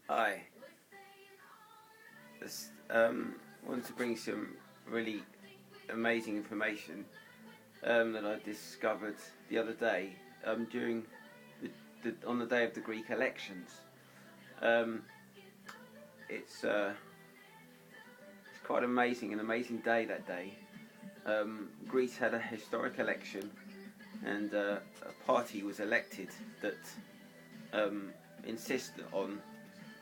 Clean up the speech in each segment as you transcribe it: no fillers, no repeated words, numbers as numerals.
Hi. Just wanted to bring some really amazing information that I discovered the other day during on the day of the Greek elections. It's quite amazing, an amazing day that day. Greece had a historic election, and a party was elected that insisted on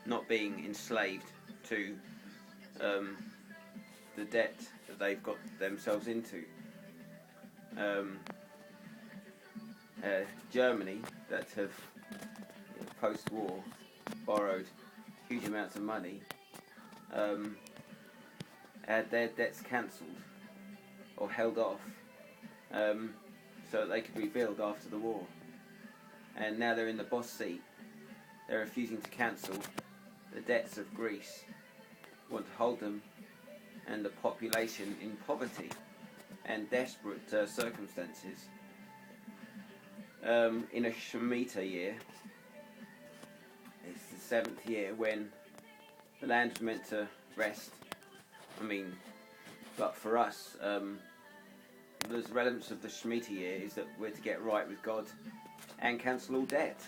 not being enslaved to the debt that they've got themselves into. Germany, that have post-war borrowed huge amounts of money, had their debts cancelled or held off so that they could rebuild after the war. And now they're in the boss seat. They're refusing to cancel the debts of Greece, want to hold them, and the population in poverty and desperate circumstances. In a Shemitah year, it's the 7th year when the land was meant to rest. But for us, the relevance of the Shemitah year is that we're to get right with God and cancel all debt.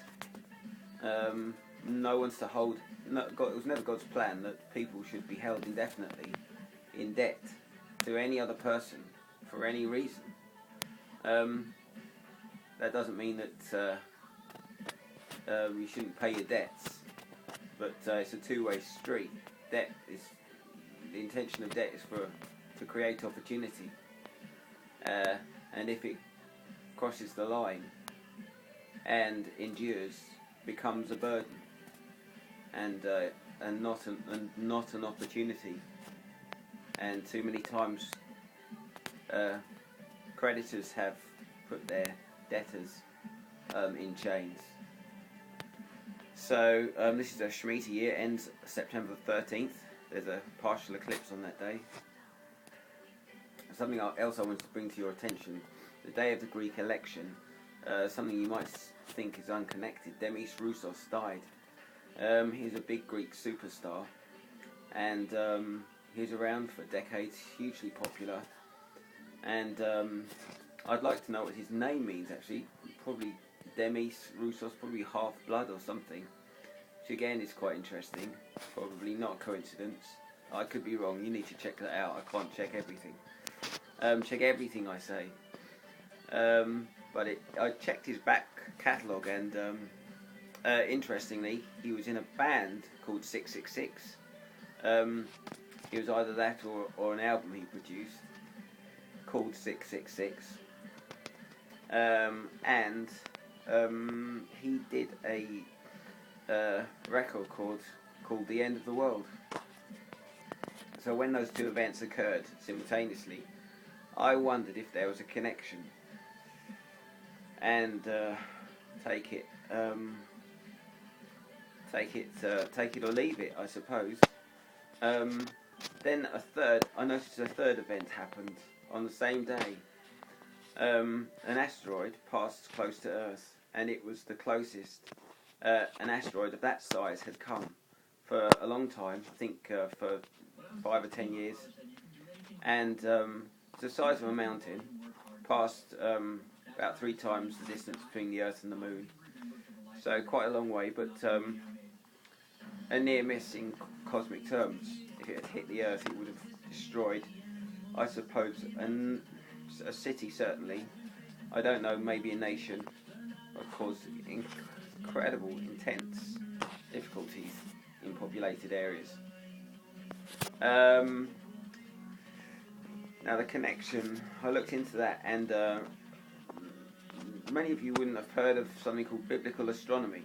No one's to hold. It was never God's plan that people should be held indefinitely in debt to any other person for any reason. That doesn't mean that you shouldn't pay your debts, but it's a two-way street. The intention of debt is to create opportunity, and if it crosses the line and endures, becomes a burden and not an opportunity. And too many times creditors have put their debtors in chains. So this is a Shemitah year, ends September 13th. There's a partial eclipse on that day. Something else I wanted to bring to your attention: the day of the Greek election. Something you might think is unconnected. Demis Roussos died. He's a big Greek superstar, and he was around for decades, hugely popular. And I'd like to know what his name means, actually. Probably Demis Roussos, probably half-blood or something, which again is quite interesting. Probably not a coincidence. I could be wrong. You need to check that out. I can't check everything. Check everything I say. But I checked his back catalogue, and interestingly, he was in a band called 666. It was either that or an album he produced called 666. And he did a record called The End of the World. So when those two events occurred simultaneously, I wondered if there was a connection. And take it or leave it, I suppose. Then I noticed a third event happened on the same day. An asteroid passed close to Earth, and it was the closest an asteroid of that size had come for a long time. I think for 5 or 10 years, and it's the size of a mountain. Passed about 3 times the distance between the Earth and the Moon, so quite a long way, but a near miss in cosmic terms. If it had hit the Earth, it would have destroyed, I suppose, a city, certainly. I don't know, maybe a nation. Of course, incredible, intense difficulties in populated areas. Now the connection, I looked into that, and many of you wouldn't have heard of something called biblical astronomy.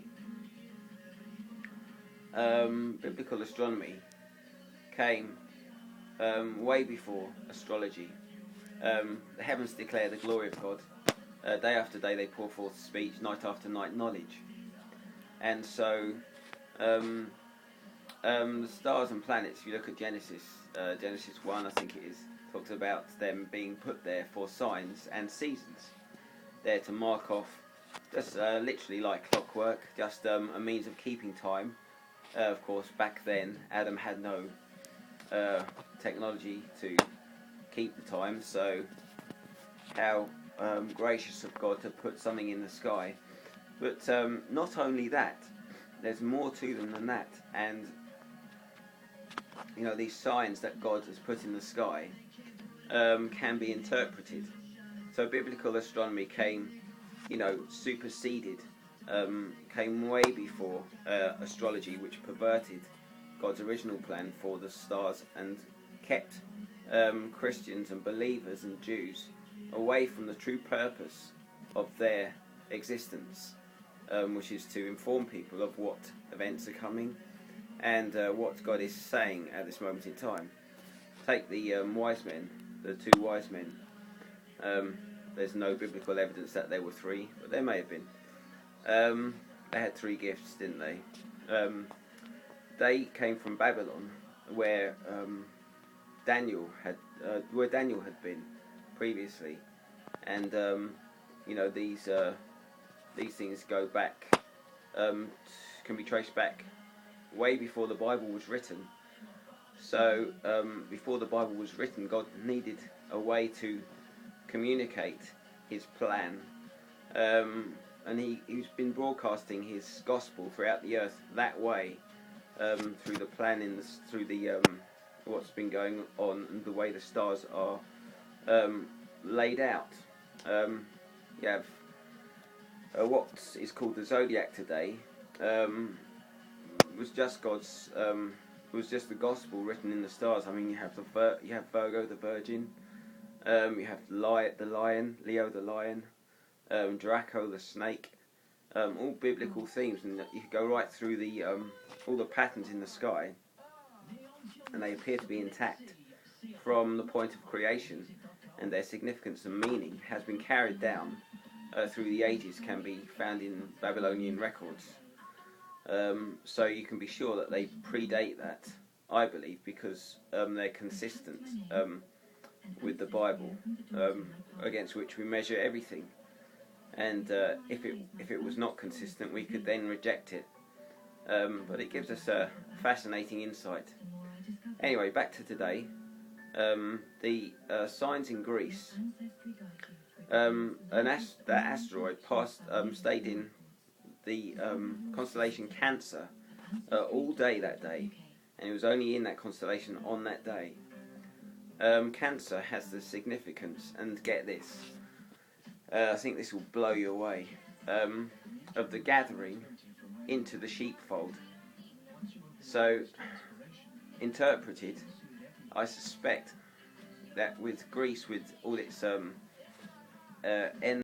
Biblical astronomy came way before astrology. The heavens declare the glory of God. Day after day they pour forth speech, night after night knowledge. And so the stars and planets, if you look at Genesis 1, I think it is, talks about them being put there for signs and seasons. There to mark off, just literally like clockwork, just a means of keeping time of course, back then, Adam had no technology to keep the time, so how gracious of God to put something in the sky. But not only that, there's more to them than that. And these signs that God has put in the sky can be interpreted. So biblical astronomy came, superseded, came way before astrology, which perverted God's original plan for the stars and kept Christians and believers and Jews away from the true purpose of their existence, which is to inform people of what events are coming and what God is saying at this moment in time. Take the wise men, the two wise men. There's no biblical evidence that there were three, but there may have been. They had three gifts, didn't they? They came from Babylon, where Daniel had been previously, and these things go back, can be traced back way before the Bible was written. So before the Bible was written, God needed a way to communicate His plan, and He's been broadcasting His gospel throughout the earth that way, through the plan through the what's been going on and the way the stars are laid out. You have what is called the zodiac today. Was just was just the gospel written in the stars. I mean, you have Virgo the Virgin, you have the lion, Leo the lion, Draco the snake, all biblical themes, and you could go right through all the patterns in the sky, and they appear to be intact from the point of creation, and their significance and meaning has been carried down through the ages, can be found in Babylonian records. So you can be sure that they predate that, I believe, because they're consistent with the Bible, against which we measure everything. And if it was not consistent, we could then reject it. But it gives us a fascinating insight. Anyway, back to today. The signs in Greece. That asteroid stayed in the constellation Cancer all day that day, and it was only in that constellation on that day. Cancer has the significance, and get this, I think this will blow you away, of the gathering into the sheepfold. So, interpreted, I suspect that with Greece, with all its